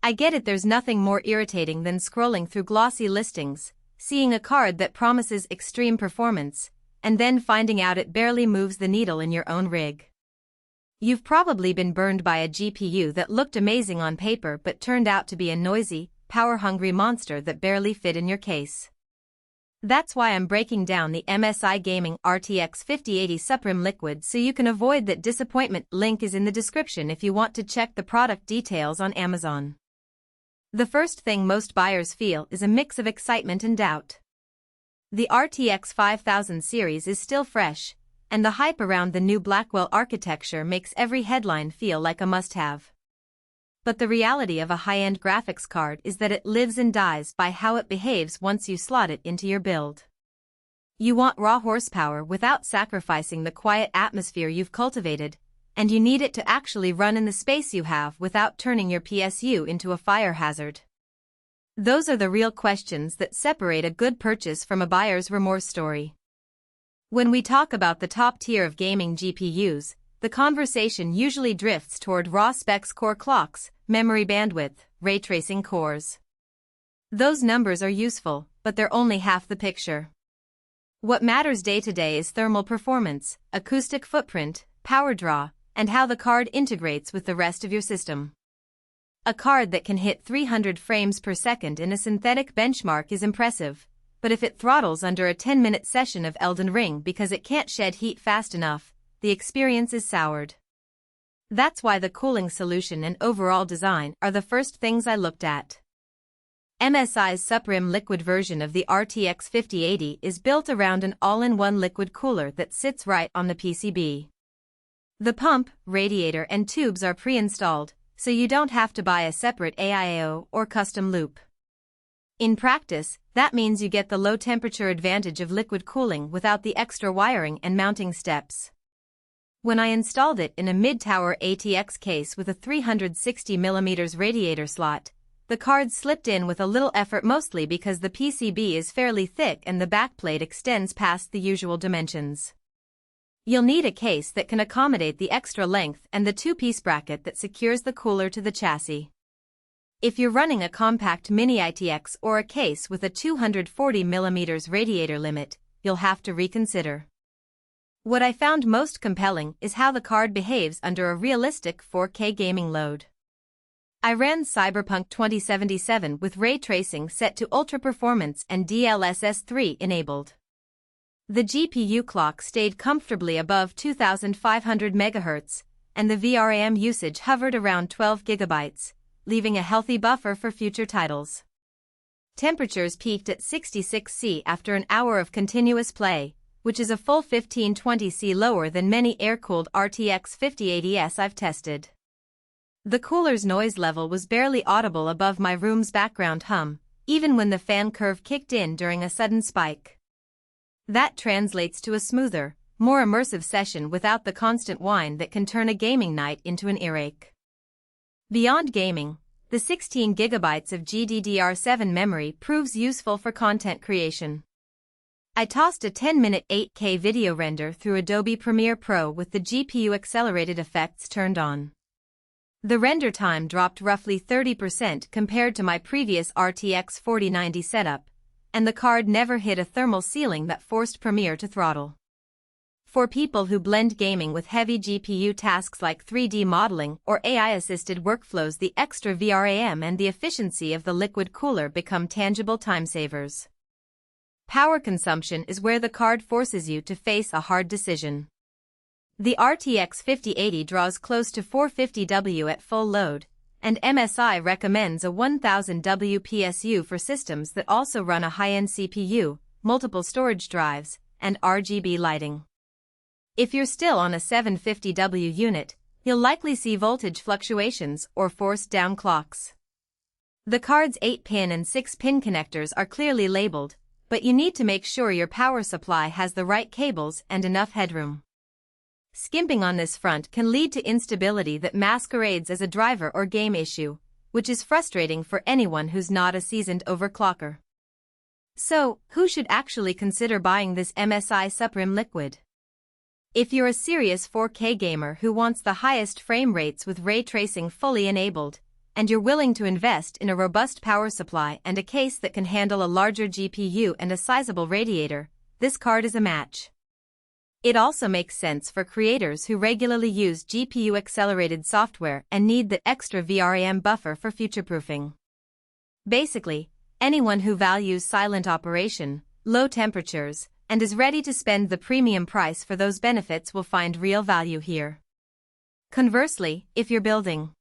I get it, there's nothing more irritating than scrolling through glossy listings, seeing a card that promises extreme performance, and then finding out it barely moves the needle in your own rig. You've probably been burned by a GPU that looked amazing on paper but turned out to be a noisy, power-hungry monster that barely fit in your case. That's why I'm breaking down the MSI Gaming RTX 5080 SUPRIM Liquid so you can avoid that disappointment. Link is in the description if you want to check the product details on Amazon. The first thing most buyers feel is a mix of excitement and doubt. The RTX 5000 series is still fresh, and the hype around the new Blackwell architecture makes every headline feel like a must-have. But the reality of a high-end graphics card is that it lives and dies by how it behaves once you slot it into your build. You want raw horsepower without sacrificing the quiet atmosphere you've cultivated, and you need it to actually run in the space you have without turning your PSU into a fire hazard. Those are the real questions that separate a good purchase from a buyer's remorse story. When we talk about the top tier of gaming GPUs, the conversation usually drifts toward raw specs, core clocks, memory bandwidth, ray tracing cores. Those numbers are useful, but they're only half the picture. What matters day to day is thermal performance, acoustic footprint, power draw, and how the card integrates with the rest of your system. A card that can hit 300 frames per second in a synthetic benchmark is impressive, but if it throttles under a 10-minute session of Elden Ring because it can't shed heat fast enough, the experience is soured. That's why the cooling solution and overall design are the first things I looked at. MSI's SUPRIM Liquid version of the RTX 5080 is built around an all-in-one liquid cooler that sits right on the PCB. The pump, radiator and tubes are pre-installed, so you don't have to buy a separate AIO or custom loop. In practice, that means you get the low-temperature advantage of liquid cooling without the extra wiring and mounting steps. When I installed it in a mid-tower ATX case with a 360mm radiator slot, the card slipped in with a little effort, mostly because the PCB is fairly thick and the backplate extends past the usual dimensions. You'll need a case that can accommodate the extra length and the two-piece bracket that secures the cooler to the chassis. If you're running a compact mini ITX or a case with a 240mm radiator limit, you'll have to reconsider. What I found most compelling is how the card behaves under a realistic 4K gaming load. I ran Cyberpunk 2077 with ray tracing set to ultra performance and DLSS 3 enabled. The GPU clock stayed comfortably above 2500 MHz, and the VRAM usage hovered around 12 GB, leaving a healthy buffer for future titles. Temperatures peaked at 66°C after an hour of continuous play, which is a full 1520°C lower than many air-cooled RTX 5080s I've tested. The cooler's noise level was barely audible above my room's background hum, even when the fan curve kicked in during a sudden spike. That translates to a smoother, more immersive session without the constant whine that can turn a gaming night into an earache. Beyond gaming, the 16GB of GDDR7 memory proves useful for content creation. I tossed a 10-minute 8K video render through Adobe Premiere Pro with the GPU accelerated effects turned on. The render time dropped roughly 30% compared to my previous RTX 4090 setup, and the card never hit a thermal ceiling that forced Premiere to throttle. For people who blend gaming with heavy GPU tasks like 3D modeling or AI-assisted workflows, the extra VRAM and the efficiency of the liquid cooler become tangible time savers. Power consumption is where the card forces you to face a hard decision. The RTX 5080 draws close to 450W at full load, and MSI recommends a 1000W PSU for systems that also run a high-end CPU, multiple storage drives, and RGB lighting. If you're still on a 750W unit, you'll likely see voltage fluctuations or forced down clocks. The card's 8-pin and 6-pin connectors are clearly labeled, but you need to make sure your power supply has the right cables and enough headroom. Skimping on this front can lead to instability that masquerades as a driver or game issue, which is frustrating for anyone who's not a seasoned overclocker. So, who should actually consider buying this MSI SUPRIM Liquid? If you're a serious 4K gamer who wants the highest frame rates with ray tracing fully enabled, and you're willing to invest in a robust power supply and a case that can handle a larger GPU and a sizable radiator, this card is a match. It also makes sense for creators who regularly use GPU-accelerated software and need the extra VRAM buffer for future-proofing. Basically, anyone who values silent operation, low temperatures, and is ready to spend the premium price for those benefits will find real value here. Conversely, if you're building